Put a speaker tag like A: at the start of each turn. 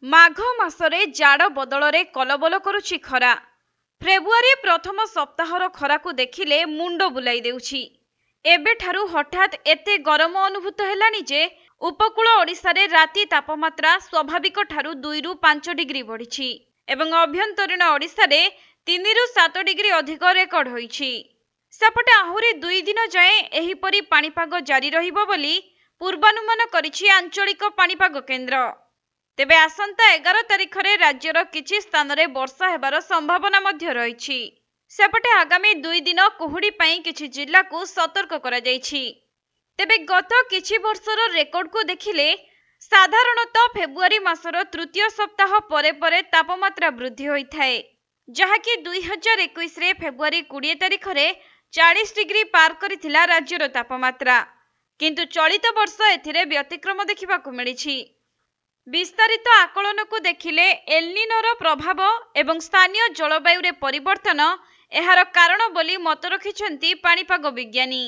A: ମାଘ ମାସରେ ଜାଡ଼ ବଦଳରେ କଲବଲ କରୁଛି ଖରା। ଫେବୃଆରୀ ପ୍ରଥମ ସପ୍ତାହର ଖରାକୁ ଦେଖିଲେ ମୁଣ୍ଡ ବୁଲାଇ ଦେଉଛି। ଏବେଠାରୁ ହଠାତ୍ ଏତେ ଗରମ ଅନୁଭୂତ ହେଲାଣି ଯେ ଉପକୂଳ ଓଡ଼ିଶାରେ ରାତି ତାପମାତ୍ରା ସ୍ୱାଭାବିକ ଠାରୁ 2ରୁ 5 ଡିଗ୍ରୀ ବଢ଼ିଛି ଏବଂ ଆଭ୍ୟନ୍ତରୀଣ ଓଡ଼ିଶାରେ 3ରୁ 7 ଡିଗ୍ରୀ ଅଧିକ ରେକର୍ଡ ହୋଇଛି। ସେପଟେ ଆହୁରି 2 ଦିନ ଯାଏଁ ଏହିପରି ପାଣିପାଗ ଜାରି ରହିବ ବୋଲି ପୂର୍ବାନୁମାନ କରିଛି ଆଞ୍ଚଳିକ ପାଣିପାଗ କେନ୍ଦ୍ର। ତେବେ ଆସନ୍ତା 11 ତାରିଖରେ ରାଜ୍ୟର କିଛି ସ୍ଥାନରେ ବର୍ଷା ହେବାର ସମ୍ଭାବନା ମଧ୍ୟ ରହିଛି। ସେପଟେ ଆଗାମୀ 2 ଦିନ କୁହୁଡ଼ି ପାଇଁ କିଛି ଜିଲ୍ଲାକୁ ସତର୍କ କରାଯାଇଛି। ତେବେ ଗତ କିଛି ବର୍ଷର ରେକର୍ଡକୁ ଦେଖିଲେ ସାଧାରଣତଃ ଫେବୃଆରୀ ମାସର ତୃତୀୟ ସପ୍ତାହ ପରେ ପରେ ତାପମାତ୍ରା ବୃଦ୍ଧି ହୋଇଥାଏ, ଯାହାକି 2021ରେ ଫେବୃଆରୀ 20 ତାରିଖରେ 40 ଡିଗ୍ରୀ ପାର କରିଥିଲା ରାଜ୍ୟର ତାପମାତ୍ରା। କିନ୍ତୁ ଚଳିତ ବର୍ଷ ଏଥିରେ ବ୍ୟତିକ୍ରମ ଦେଖିବାକୁ ମିଳିଛି। ବିସ୍ତାରିତ ଆକଳନକୁ ଦେଖିଲେ ଏଲ୍‌ନିନୋର ପ୍ରଭାବ ଏବଂ ସ୍ଥାନୀୟ ଜଳବାୟୁରେ ପରିବର୍ତ୍ତନ ଏହାର କାରଣ ବୋଲି ମତ ରଖିଛନ୍ତି ପାଣିପାଗ ବିଜ୍ଞାନୀ।